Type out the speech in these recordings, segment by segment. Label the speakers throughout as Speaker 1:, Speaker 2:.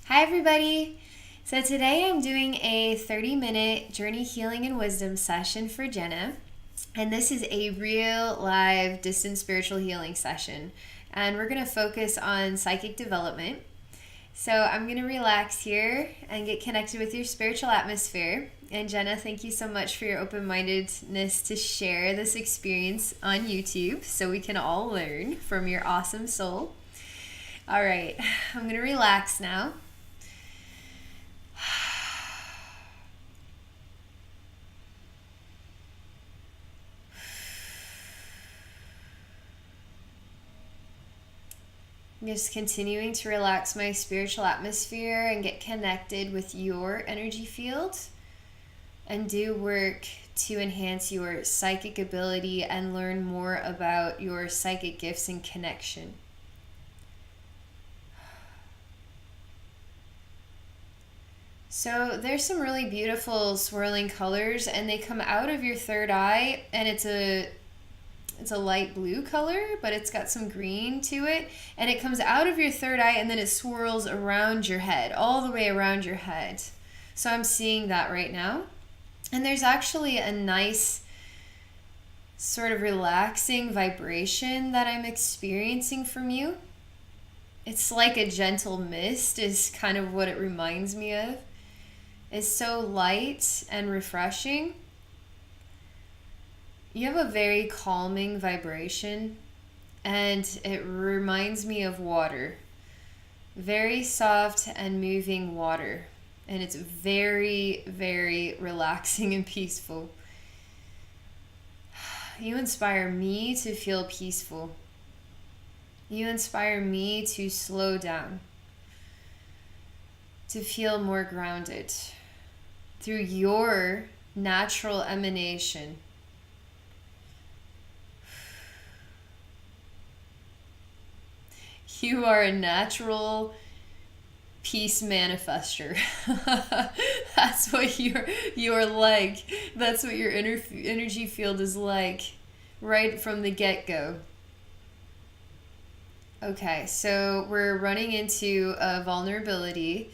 Speaker 1: Hi, everybody. So, today I'm doing a 30-minute journey healing and wisdom session for Jenna. And this is a real live distant spiritual healing session. And we're going to focus on psychic development. So, I'm going to relax here and get connected with your spiritual atmosphere. And Jenna, thank you so much for your open-mindedness to share this experience on YouTube so we can all learn from your awesome soul. All right, I'm going to relax now. I'm just continuing to relax my spiritual atmosphere and get connected with your energy field and do work to enhance your psychic ability and learn more about your psychic gifts and connection. So there's some really beautiful swirling colors and they come out of your third eye, and it's a light blue color, but it's got some green to it, and it comes out of your third eye and then it swirls around your head, all the way around your head. So I'm seeing that right now. And there's actually a nice sort of relaxing vibration that I'm experiencing from you. It's like a gentle mist is kind of what it reminds me of. It's so light and refreshing. You have a very calming vibration, and it reminds me of water. Very soft and moving water. And it's very, very relaxing and peaceful. You inspire me to feel peaceful. You inspire me to slow down, to feel more grounded through your natural emanation. You are a natural peace manifester. That's what you're like. That's what your energy field is like right from the get-go. Okay, so we're running into a vulnerability.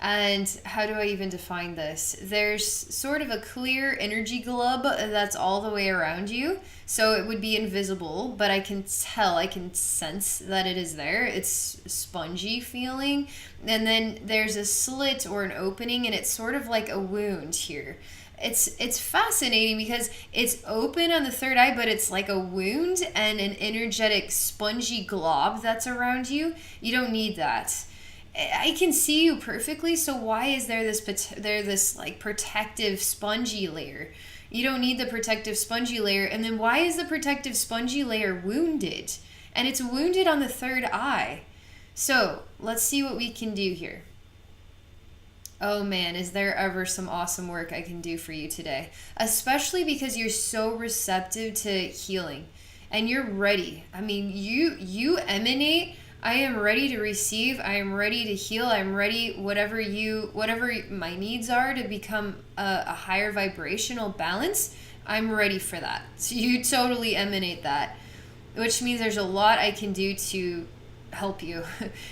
Speaker 1: And how do I even define this? There's sort of a clear energy glove that's all the way around you. So it would be invisible, but I can sense that it is there. It's spongy feeling. And then there's a slit or an opening, and it's sort of like a wound here. It's fascinating because it's open on the third eye, but it's like a wound and an energetic spongy glob that's around you. You don't need that. I can see you perfectly, so why is there this like protective spongy layer? You don't need the protective spongy layer. And then why is the protective spongy layer wounded? And it's wounded on the third eye. So let's see what we can do here. Oh man, is there ever some awesome work I can do for you today? Especially because you're so receptive to healing and you're ready. I mean, you emanate, I am ready to receive. I am ready to heal. I'm ready, whatever my needs are to become a higher vibrational balance. I'm ready for that. So you totally emanate that, which means there's a lot I can do to help you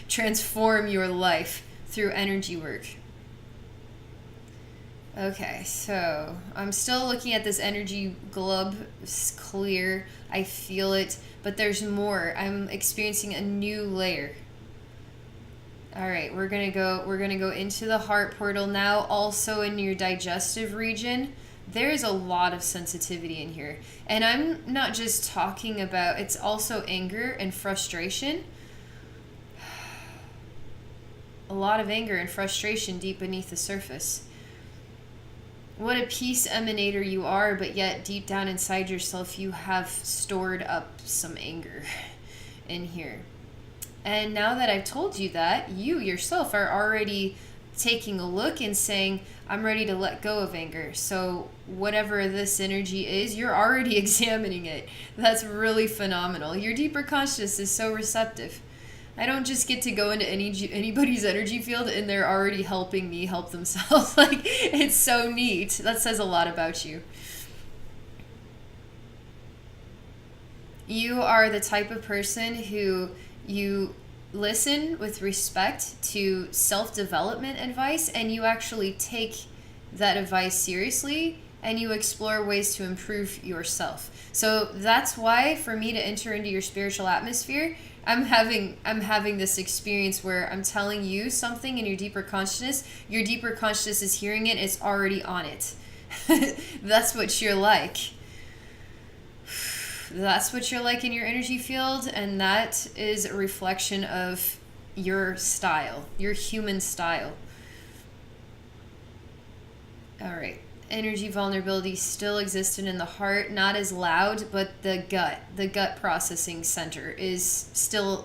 Speaker 1: transform your life through energy work. Okay, so I'm still looking at this energy globe. It's clear. I feel it, but there's more. I'm experiencing a new layer. All right, we're going to go into the heart portal now, also in your digestive region. There's a lot of sensitivity in here. And I'm not just talking about, it's also anger and frustration. A lot of anger and frustration deep beneath the surface. What a peace emanator you are, but yet deep down inside yourself, you have stored up some anger in here. And now that I've told you that, you yourself are already taking a look and saying, I'm ready to let go of anger. So whatever this energy is, you're already examining it. That's really phenomenal. Your deeper consciousness is so receptive. I don't just get to go into anybody's energy field and they're already helping me help themselves. Like, it's so neat. That says a lot about you. You are the type of person who you listen with respect to self-development advice, and you actually take that advice seriously, and you explore ways to improve yourself. So that's why for me to enter into your spiritual atmosphere, I'm having this experience where I'm telling you something in your deeper consciousness is hearing it, it's already on it. That's what you're like. That's what you're like in your energy field, and that is a reflection of your style, your human style. All right. Energy vulnerability still existed in the heart, not as loud, but the gut processing center is still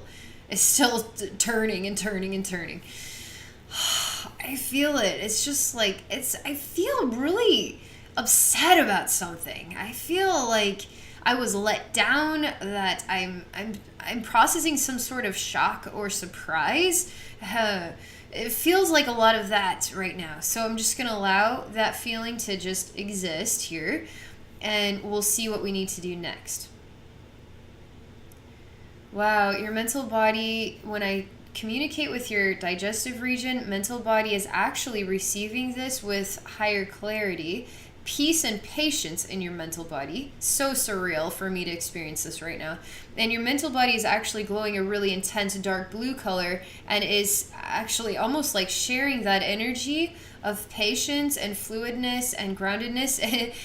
Speaker 1: turning and turning and turning. I feel it. It's just like I feel really upset about something. I feel like I was let down, that I'm processing some sort of shock or surprise. It feels like a lot of that right now. So I'm just going to allow that feeling to just exist here, and we'll see what we need to do next. Wow, your mental body, when I communicate with your digestive region, mental body is actually receiving this with higher clarity, peace and patience in your mental body. So surreal for me to experience this right now. And your mental body is actually glowing a really intense dark blue color, and is actually almost like sharing that energy of patience and fluidness and groundedness.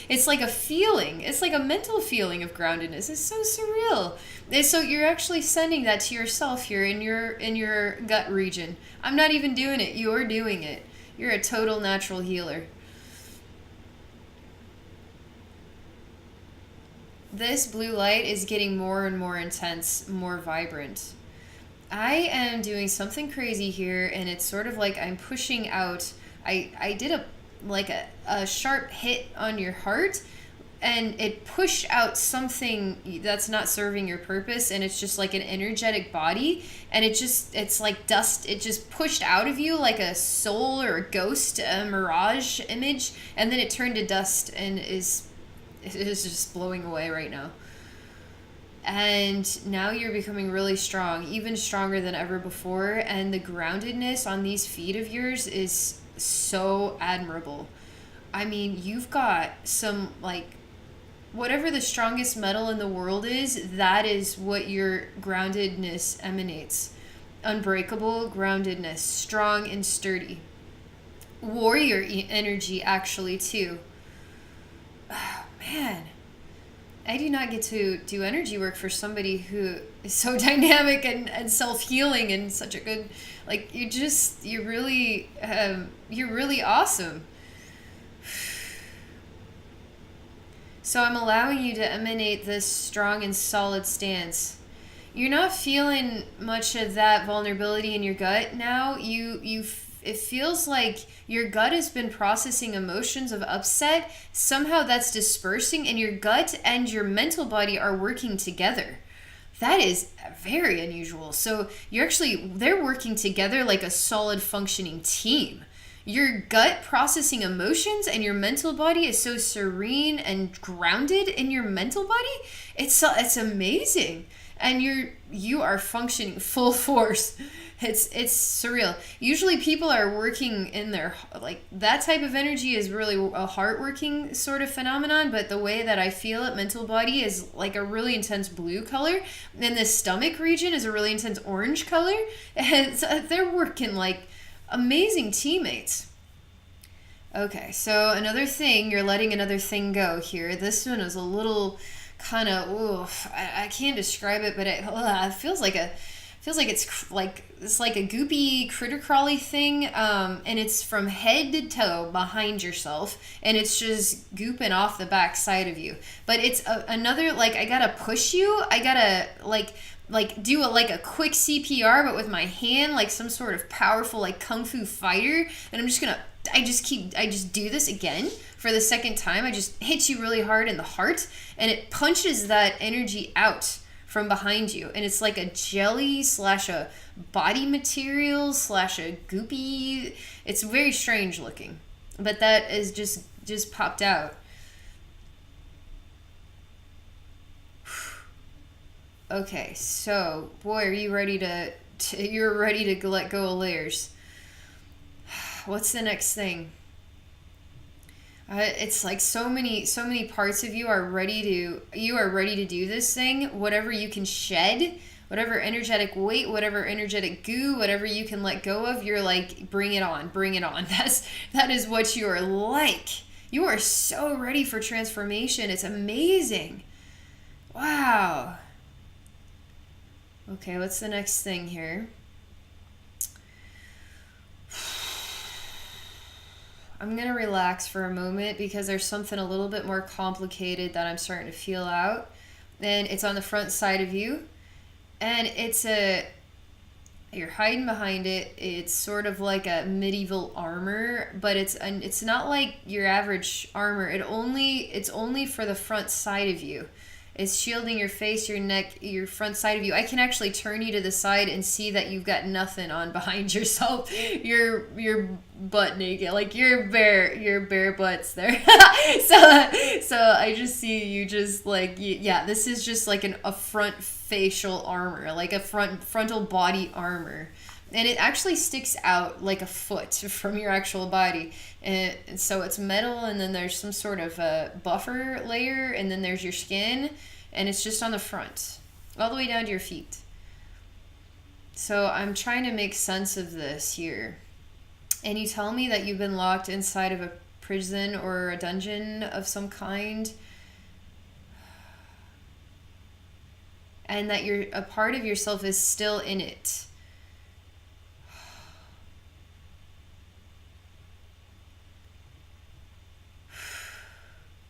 Speaker 1: It's like a feeling. It's like a mental feeling of groundedness. It's so surreal. And so you're actually sending that to yourself here in your gut region. I'm not even doing it. You're doing it. You're a total natural healer. This blue light is getting more and more intense, more vibrant. I am doing something crazy here, and it's sort of like I'm pushing out. I did a sharp hit on your heart, and it pushed out something that's not serving your purpose, and it's just like an energetic body, and it's like dust. It just pushed out of you like a soul or a ghost, a mirage image, and then it turned to dust and is just blowing away right now. And now you're becoming really strong, even stronger than ever before. And the groundedness on these feet of yours is so admirable. I mean, you've got some, like, whatever the strongest metal in the world is, that is what your groundedness emanates. Unbreakable groundedness, strong and sturdy. Warrior energy, actually, too. Oh, man, I do not get to do energy work for somebody who is so dynamic and self-healing and such a good, like, you're really awesome. So I'm allowing you to emanate this strong and solid stance. You're not feeling much of that vulnerability in your gut now. It feels like your gut has been processing emotions of upset. Somehow that's dispersing, and your gut and your mental body are working together. That is very unusual. So they're working together like a solid functioning team. Your gut processing emotions, and your mental body is so serene and grounded in your mental body. It's amazing. And you are functioning full force. It's surreal. Usually people are working in their, like, that type of energy is really a heart working sort of phenomenon, but the way that I feel it, mental body, is like a really intense blue color, and the stomach region is a really intense orange color, and they're working like amazing teammates. Okay, so another thing, you're letting another thing go here. This one is a little kind of, I can't describe it, but it feels like it's like a goopy critter crawly thing, and it's from head to toe behind yourself, and it's just gooping off the back side of you. But it's another, like, I gotta push you. I gotta like do a quick CPR, but with my hand, like some sort of powerful, like, kung fu fighter. And I just do this again for the second time. I just hit you really hard in the heart, and it punches that energy out from behind you, and it's like a jelly / a body material / a goopy. It's very strange looking, but that is just popped out. Okay, so boy, are you ready to You're ready to let go of layers. What's the next thing? It's like so many parts of you are ready to do this thing. Whatever you can shed, whatever energetic weight, whatever energetic goo, whatever you can let go of, you're like, bring it on, bring it on. That is what you are like. You are so ready for transformation. It's amazing. Wow. Okay, what's the next thing here? I'm going to relax for a moment because there's something a little bit more complicated that I'm starting to feel out. And it's on the front side of you. And you're hiding behind it. It's sort of like a medieval armor, but it's not like your average armor. It's only for the front side of you. It's shielding your face, your neck, your front side of you. I can actually turn you to the side and see that you've got nothing on behind yourself. You're butt naked, like your bare butt's there. so I just see you just like, yeah, this is just like a front facial armor, like a frontal body armor. And it actually sticks out like a foot from your actual body. And so it's metal, and then there's some sort of a buffer layer, and then there's your skin, and it's just on the front, all the way down to your feet. So I'm trying to make sense of this here. And you tell me that you've been locked inside of a prison or a dungeon of some kind, and that a part of yourself is still in it.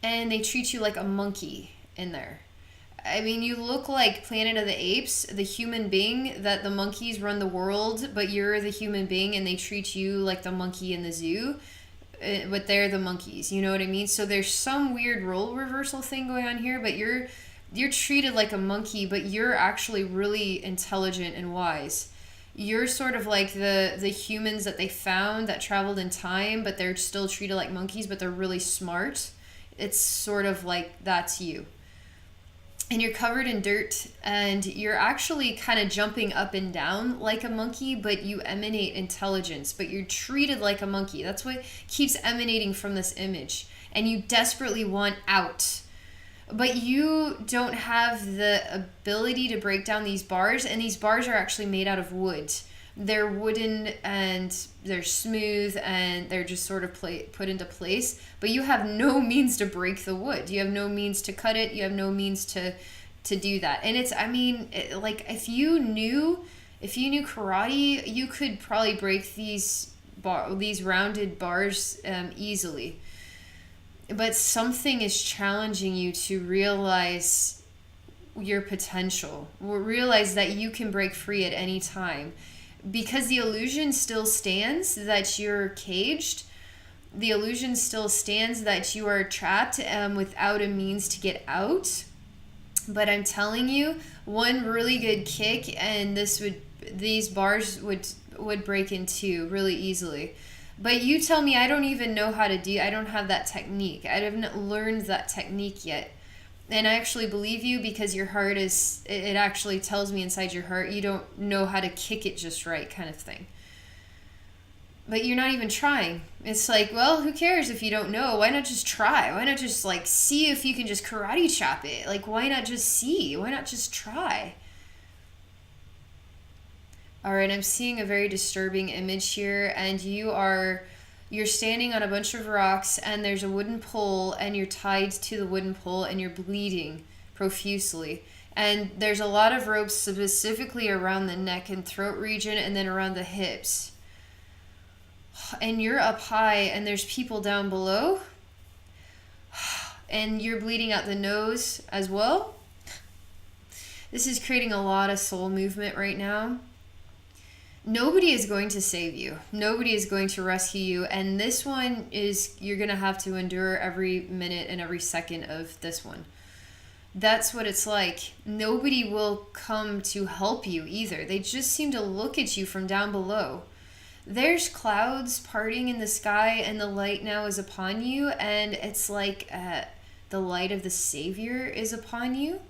Speaker 1: And they treat you like a monkey in there. I mean, you look like Planet of the Apes, the human being, that the monkeys run the world, but you're the human being and they treat you like the monkey in the zoo, but they're the monkeys, you know what I mean? So there's some weird role reversal thing going on here, but you're treated like a monkey, but you're actually really intelligent and wise. You're sort of like the humans that they found that traveled in time, but they're still treated like monkeys, but they're really smart. It's sort of like that's you. And you're covered in dirt, and you're actually kind of jumping up and down like a monkey, but you emanate intelligence, but you're treated like a monkey. That's what keeps emanating from this image. And you desperately want out. But you don't have the ability to break down these bars, and these bars are actually made out of wood. They're wooden and they're smooth and they're just sort of put into place, but you have no means to break the wood. You have no means to cut it. You have no means to do that. And it's, I mean, like if you knew karate, you could probably break these rounded bars easily. But something is challenging you to realize your potential. Realize that you can break free at any time. Because the illusion still stands that you're caged. The illusion still stands that you are trapped without a means to get out. But I'm telling you, one really good kick and these bars would break in two really easily. But you tell me, I don't even know how to I don't have that technique. I haven't learned that technique yet. And I actually believe you because your heart it actually tells me inside your heart you don't know how to kick it just right, kind of thing. But you're not even trying. It's like, well, who cares if you don't know? Why not just try? Why not just like see if you can just karate chop it? Like, why not just see? Why not just try? All right, I'm seeing a very disturbing image here, and you're standing on a bunch of rocks, and there's a wooden pole, and you're tied to the wooden pole, and you're bleeding profusely. And there's a lot of ropes specifically around the neck and throat region, and then around the hips. And you're up high, and there's people down below, and you're bleeding out the nose as well. This is creating a lot of soul movement right now. Nobody is going to save you. Nobody is going to rescue you. And this one you're going to have to endure every minute and every second of this one. That's what it's like. Nobody will come to help you either. They just seem to look at you from down below. There's clouds parting in the sky, and the light now is upon you. And it's like the light of the Savior is upon you.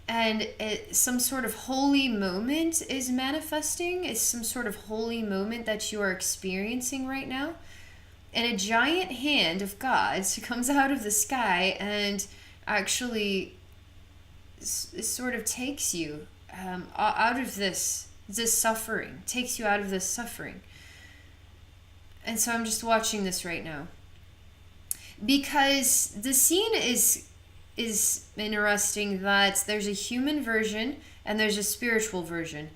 Speaker 1: and some sort of holy moment is manifesting. It's some sort of holy moment that you are experiencing right now. And a giant hand of God comes out of the sky and actually sort of takes you out of this suffering, takes you out of this suffering. And so I'm just watching this right now, because the scene is interesting, that there's a human version and there's a spiritual version.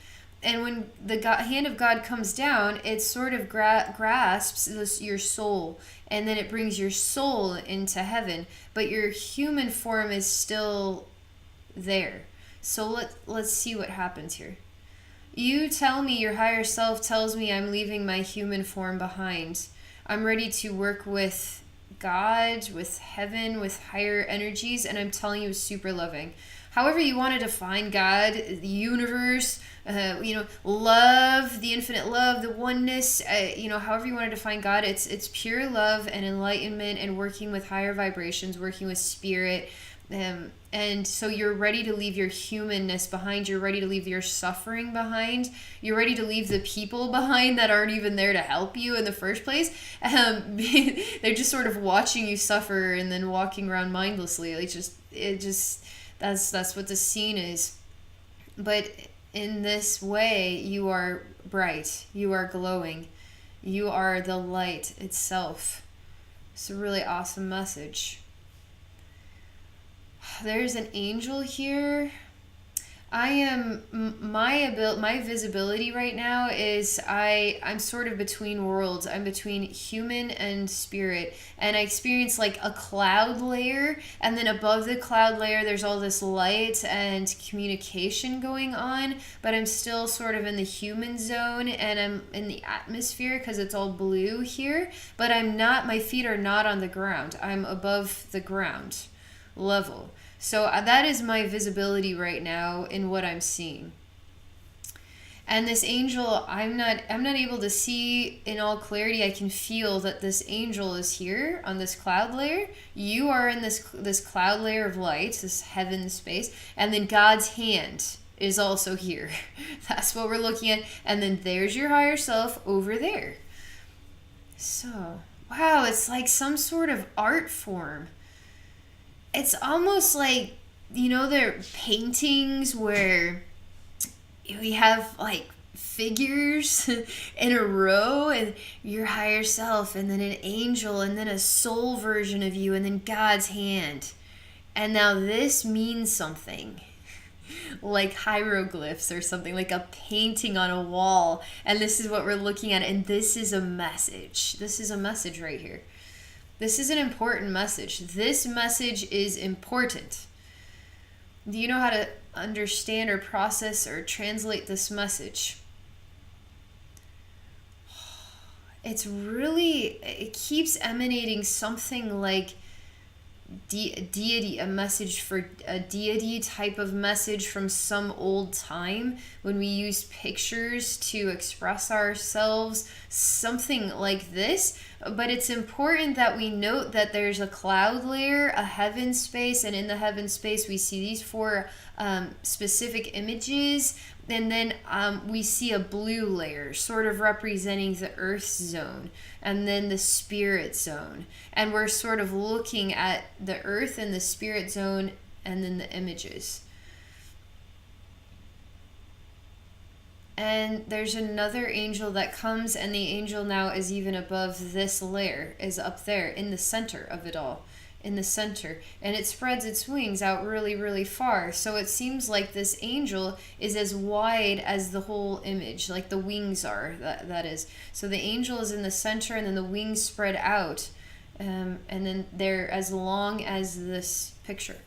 Speaker 1: And when the hand of God comes down, it sort of grasps your soul, and then it brings your soul into heaven, but your human form is still there. So let's see what happens here. You tell me, your higher self tells me, I'm leaving my human form behind. I'm ready to work with God, with heaven, with higher energies, and I'm telling you, it's super loving. However you want to define God, the universe, love, the infinite love, the oneness, however you want to define God, it's pure love and enlightenment and working with higher vibrations, working with spirit. And so you're ready to leave your humanness behind. You're ready to leave your suffering behind. You're ready to leave the people behind that aren't even there to help you in the first place. They're just sort of watching you suffer and then walking around mindlessly. That's what the scene is. But in this way, you are bright. You are glowing. You are the light itself. It's a really awesome message. There's an angel here. My visibility right now is I'm sort of between worlds. I'm between human and spirit, and I experience like a cloud layer, and then above the cloud layer there's all this light and communication going on, but I'm still sort of in the human zone, and I'm in the atmosphere because it's all blue here, but my feet are not on the ground. I'm above the ground level. So that is my visibility right now in what I'm seeing. And this angel, I'm not able to see in all clarity. I can feel that this angel is here on this cloud layer. You are in this cloud layer of light, this heaven space, and then God's hand is also here. That's what we're looking at. And then there's your higher self over there. So, wow, it's like some sort of art form. It's almost like, there are paintings where we have like figures in a row, and your higher self, and then an angel, and then a soul version of you, and then God's hand. And now this means something, like hieroglyphs or something, like a painting on a wall. And this is what we're looking at, and this is a message. This is a message right here. This is an important message. This message is important. Do you know how to understand or process or translate this message? It keeps emanating something like deity, a message for a deity type of message from some old time when we used pictures to express ourselves, something like this. But it's important that we note that there's a cloud layer, a heaven space, and in the heaven space we see these four specific images, and then we see a blue layer sort of representing the earth zone, and then the spirit zone, and we're sort of looking at the earth and the spirit zone and then the images. And there's another angel that comes, and the angel now is even above this layer, is up there in the center of it all, in the center, and it spreads its wings out really, really far. So it seems like this angel is as wide as the whole image, like the wings are, that is. So the angel is in the center, and then the wings spread out, and then they're as long as this picture.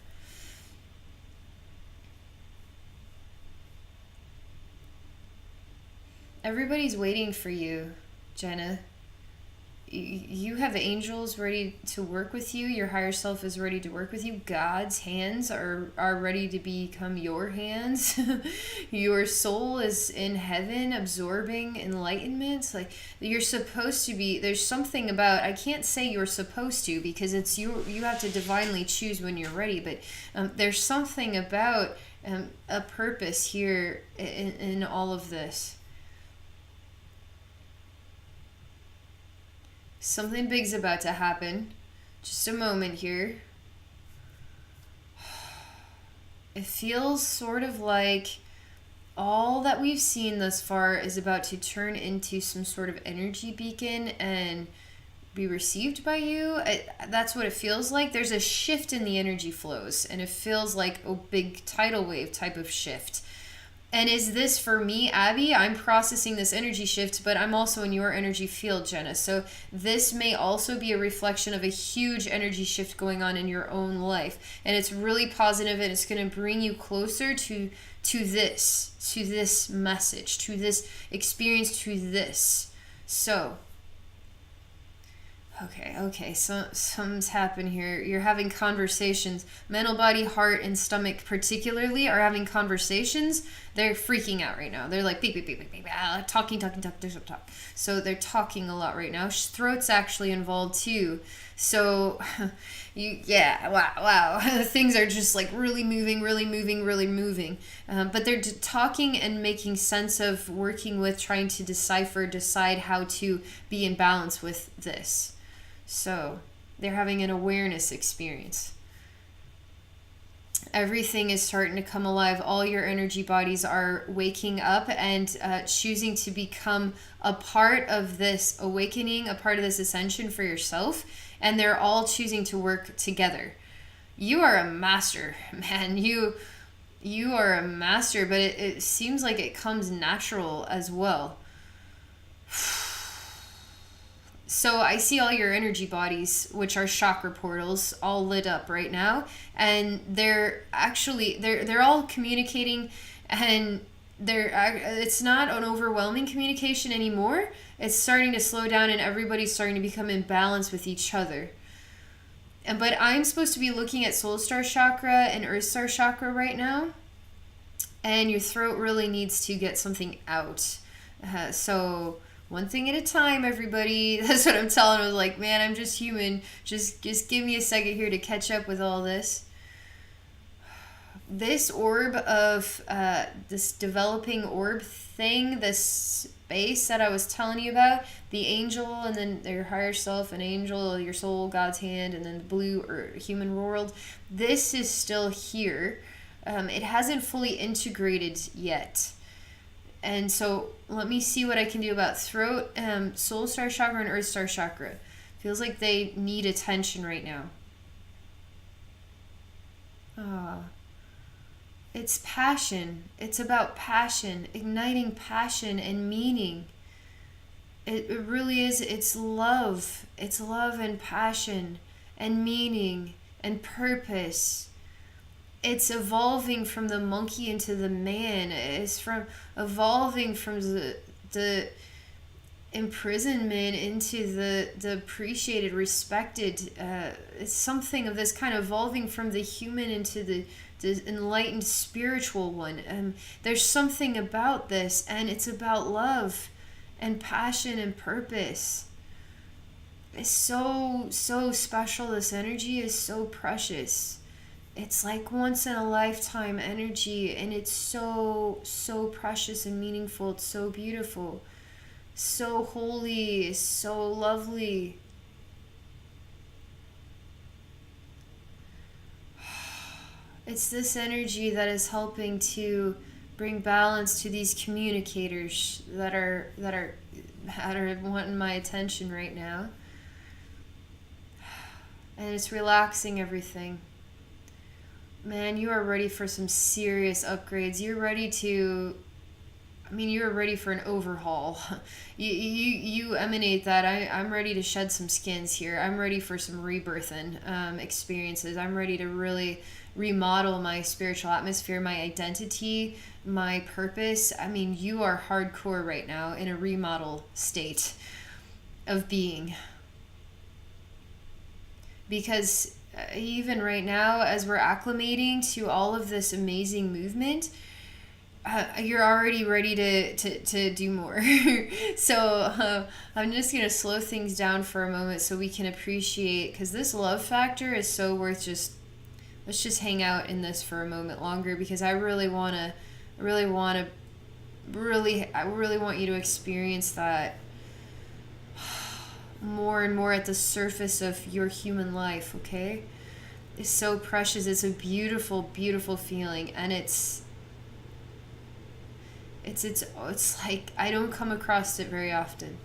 Speaker 1: Everybody's waiting for you, Jenna. You have angels ready to work with you. Your higher self is ready to work with you. God's hands are ready to become your hands. Your soul is in heaven absorbing enlightenment. Like, you're supposed to be. There's something about, I can't say you're supposed to, because it's you have to divinely choose when you're ready, but there's something about a purpose here in all of this. Something big's about to happen. Just a moment here. It feels sort of like all that we've seen thus far is about to turn into some sort of energy beacon and be received by you. That's what it feels like. There's a shift in the energy flows, and it feels like a big tidal wave type of shift. And is this for me, Abby? I'm processing this energy shift, but I'm also in your energy field, Jenna. So this may also be a reflection of a huge energy shift going on in your own life. And it's really positive, and it's going to bring you closer to this message, to this experience, to this. So, okay, so something's happened here. You're having conversations. Mental, body, heart, and stomach particularly are having conversations. They're freaking out right now. They're like, beep, beep, beep, beep, beep, talking, there's a talk. So they're talking a lot right now. Throat's actually involved too. So, wow. Things are just like really moving. But they're talking and making sense of, working with, trying to decide how to be in balance with this. So they're having an awareness experience. Everything is starting to come alive. All your energy bodies are waking up and choosing to become a part of this awakening, a part of this ascension for yourself. And they're all choosing to work together. You are a master, man. You are a master, but it seems like it comes natural as well. So I see all your energy bodies, which are chakra portals, all lit up right now, and they're all communicating, and it's not an overwhelming communication anymore. It's starting to slow down, and everybody's starting to become in balance with each other. But I'm supposed to be looking at Soul Star Chakra and Earth Star Chakra right now, and your throat really needs to get something out. So one thing at a time, everybody. That's what I'm telling them. I was like, man, I'm just human. Just give me a second here to catch up with all this. This orb of, this developing orb thing, this space that I was telling you about, the angel, and then your higher self, an angel, your soul, God's hand, and then the blue or human world. This is still here. It hasn't fully integrated yet. And so let me see what I can do about throat, Soul Star Chakra, and Earth Star Chakra. Feels like they need attention right now. It's passion. It's about passion, igniting passion and meaning. It really is. It's love. It's love and passion and meaning and purpose. It's evolving from the monkey into the man. It's from evolving from the imprisonment into the appreciated, respected. It's something of this kind, evolving from the human into the enlightened spiritual one. There's something about this, and it's about love and passion and purpose. It's so special. This energy is so precious. It's like once in a lifetime energy, and it's so precious and meaningful. It's so beautiful, so holy, so lovely. It's this energy that is helping to bring balance to these communicators that are wanting my attention right now. And it's relaxing everything. Man, you are ready for some serious upgrades. You're ready for an overhaul. You emanate that. I'm ready to shed some skins here. I'm ready for some rebirthing experiences. I'm ready to really remodel my spiritual atmosphere, my identity, my purpose. I mean, you are hardcore right now in a remodel state of being. Because even right now, as we're acclimating to all of this amazing movement, you're already ready to do more. So I'm just going to slow things down for a moment so we can appreciate, because this love factor is so worth just let's just hang out in this for a moment longer, because I really want to, I really want you to experience that more and more at the surface of your human life, okay? It's so precious. It's a beautiful, beautiful feeling, and it's like I don't come across it very often.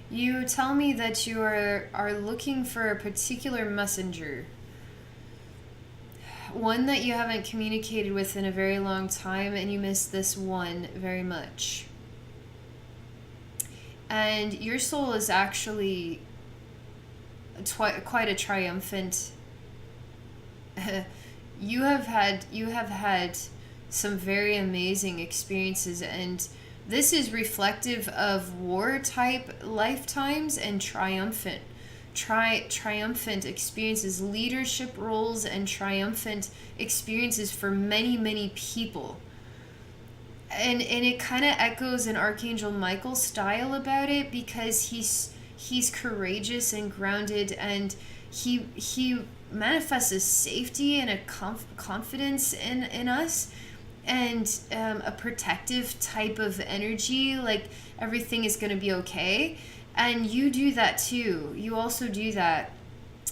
Speaker 1: You tell me that you are looking for a particular messenger. One that you haven't communicated with in a very long time, and you miss this one very much. And your soul is actually quite a triumphant. You have had some very amazing experiences, and this is reflective of war type lifetimes and triumphant experiences, leadership roles, and triumphant experiences for many people. And it kind of echoes an Archangel Michael style about it, because he's courageous and grounded, and he manifests a safety and a confidence in us, and a protective type of energy, like everything is going to be okay. And you do that too. You also do that.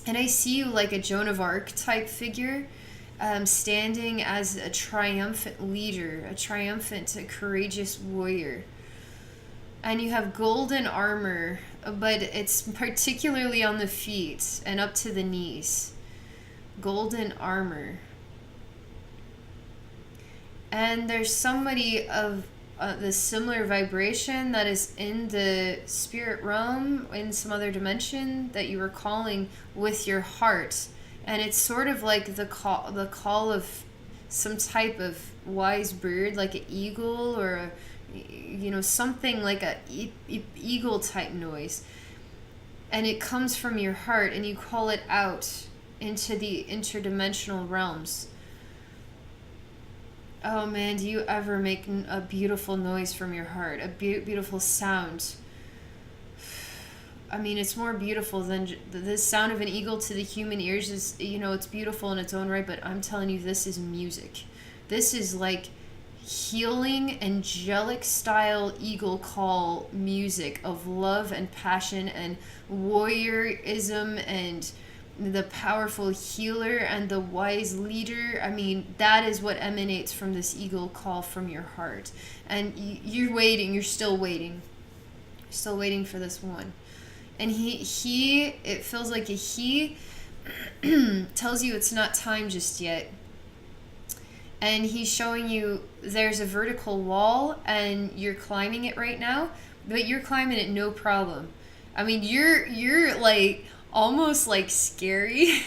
Speaker 1: And I see you like a Joan of Arc type figure, standing as a triumphant leader, a courageous warrior. And you have golden armor, but it's particularly on the feet and up to the knees. Golden armor. And there's somebody of the similar vibration that is in the spirit realm, in some other dimension, that you were calling with your heart. And it's sort of like the call of some type of wise bird, like an eagle, or something like a eagle type noise. And it comes from your heart, and you call it out into the interdimensional realms. Oh man, do you ever make a beautiful noise from your heart? A beautiful sound. I mean, it's more beautiful than the sound of an eagle to the human ears is, it's beautiful in its own right, but I'm telling you, this is music. This is like healing, angelic style eagle call music of love and passion and warriorism and the powerful healer and the wise leader. I mean, that is what emanates from this eagle call from your heart. And you're waiting. You're still waiting. You're still waiting for this one. And it feels like he tells you it's not time just yet. And he's showing you there's a vertical wall, and you're climbing it right now, but you're climbing it no problem. I mean, you're like almost like scary.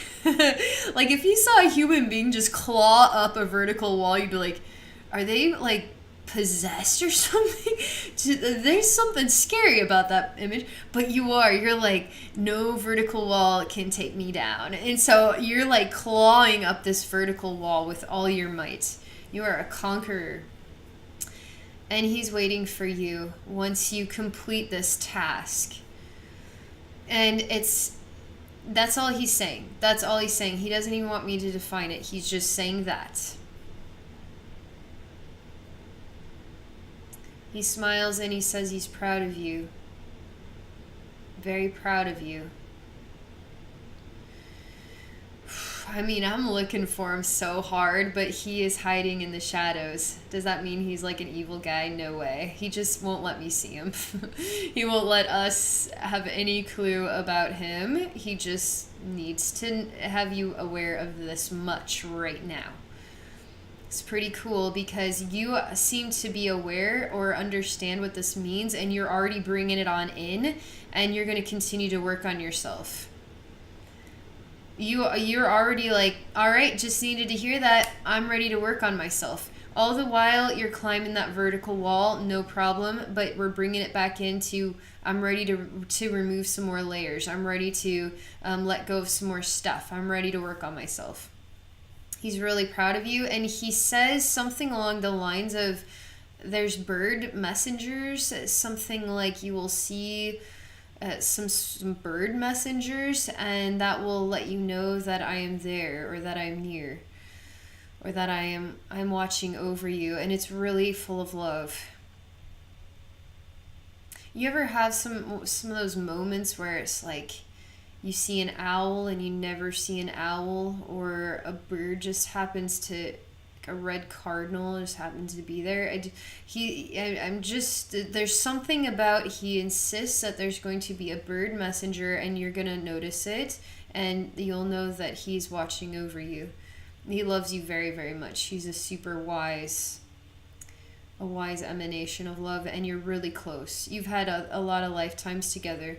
Speaker 1: Like if you saw a human being just claw up a vertical wall, you'd be like, are they like possessed or something? There's something scary about that image. But you're like, no vertical wall can take me down. And so you're like clawing up this vertical wall with all your might. You are a conqueror. And he's waiting for you once you complete this task. And that's all he's saying. That's all he's saying. He doesn't even want me to define it. He's just saying that. He smiles and he says he's proud of you. Very proud of you. I mean, I'm looking for him so hard, but he is hiding in the shadows. Does that mean he's like an evil guy? No way. He just won't let me see him. He won't let us have any clue about him. He just needs to have you aware of this much right now. It's pretty cool because you seem to be aware or understand what this means, and you're already bringing it on in, and you're going to continue to work on yourself. You're already like, all right, just needed to hear that. I'm ready to work on myself. All the while you're climbing that vertical wall, no problem, but we're bringing it back into, I'm ready to remove some more layers. I'm ready to let go of some more stuff. I'm ready to work on myself. He's really proud of you, and he says something along the lines of, there's bird messengers, something like you will see some bird messengers, and that will let you know that I am there, or that I'm near, or that I'm watching over you, and it's really full of love. You ever have some of those moments where it's like you see an owl and you never see an owl, or a bird just happens to, a red cardinal just happens to be there? I'm just, there's something about, he insists that there's going to be a bird messenger, and you're gonna notice it, and you'll know that he's watching over you. He loves you very, very much. He's a wise emanation of love, and you're really close. You've had a lot of lifetimes together.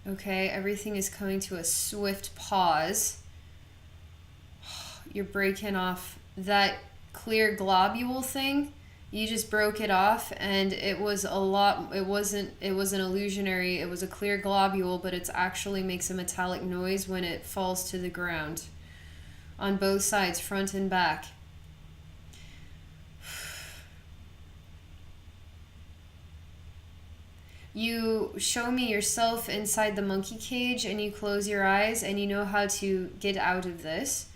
Speaker 1: Okay, everything is coming to a swift pause. You're breaking off that clear globule thing. You just broke it off, and it was an illusionary, it was a clear globule, but it actually makes a metallic noise when it falls to the ground. On both sides, front and back. You show me yourself inside the monkey cage, and you close your eyes, and you know how to get out of this.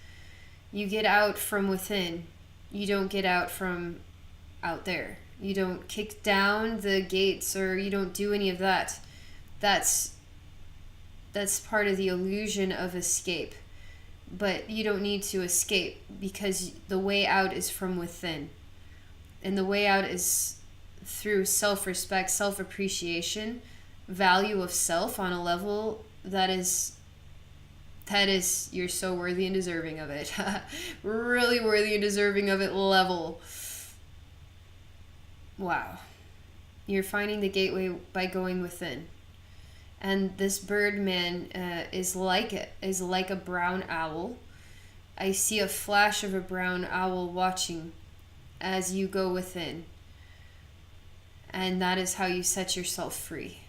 Speaker 1: You get out from within. You don't get out from out there. You don't kick down the gates, or you don't do any of that. That's part of the illusion of escape. But you don't need to escape, because the way out is from within. And the way out is through self-respect, self-appreciation, value of self on a level that is, you're so worthy and deserving of it. Really worthy and deserving of it level. Wow. You're finding the gateway by going within. And this bird man is like a brown owl. I see a flash of a brown owl watching as you go within. And that is how you set yourself free.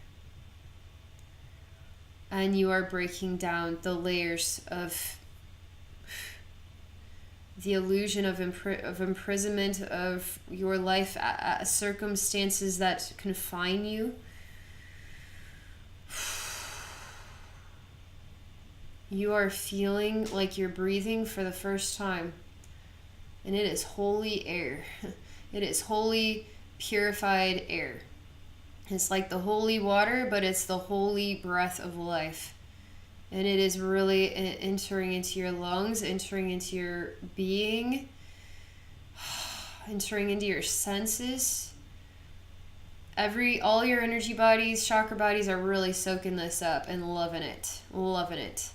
Speaker 1: And you are breaking down the layers of the illusion of imprisonment of your life, circumstances that confine you. You are feeling like you're breathing for the first time. And it is holy air. It is holy, purified air. It's like the holy water, but it's the holy breath of life. And it is really entering into your lungs, entering into your being, entering into your senses. All your energy bodies, chakra bodies are really soaking this up and loving it. Loving it.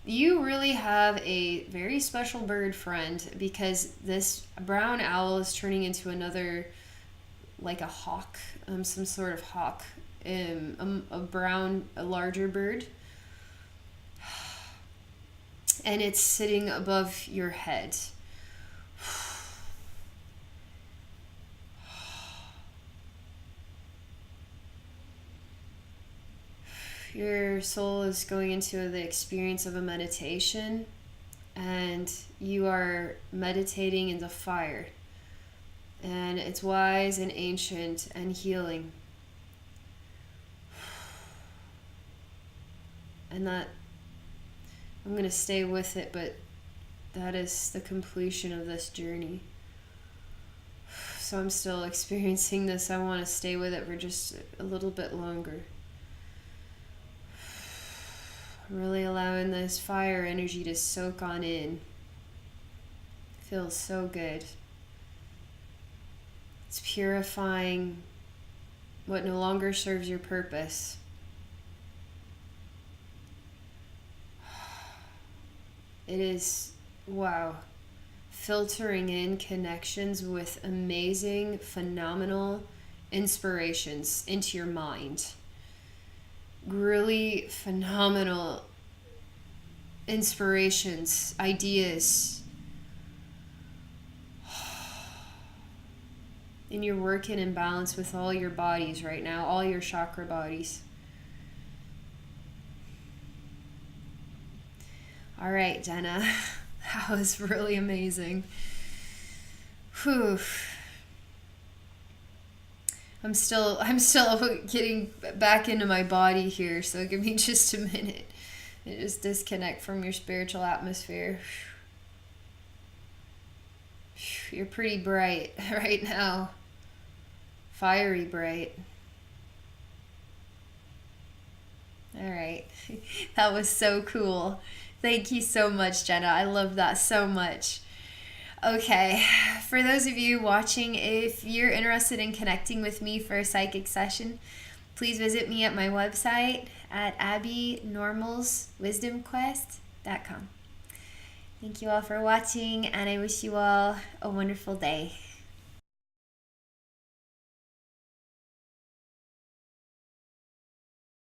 Speaker 1: You really have a very special bird friend, because this brown owl is turning into another, like a hawk, some sort of hawk, a larger bird. And it's sitting above your head. Your soul is going into the experience of a meditation, and you are meditating in the fire. And it's wise and ancient and healing. And that, I'm going to stay with it, but that is the completion of this journey. So I'm still experiencing this. I want to stay with it for just a little bit longer. Really allowing this fire energy to soak on in. Feels so good. It's purifying what no longer serves your purpose. It is, wow, filtering in connections with amazing, phenomenal inspirations into your mind. Really phenomenal inspirations, ideas. And you're working in balance with all your bodies right now, all your chakra bodies. All right, Jenna. That was really amazing. Whew. I'm still getting back into my body here, so give me just a minute. And just disconnect from your spiritual atmosphere. You're pretty bright right now. Fiery bright. All right. That was so cool. Thank you so much, Jenna. I love that so much. Okay, for those of you watching, if you're interested in connecting with me for a psychic session, please visit me at my website at abbeynormalswisdomquest.com. Thank you all for watching, and I wish you all a wonderful day.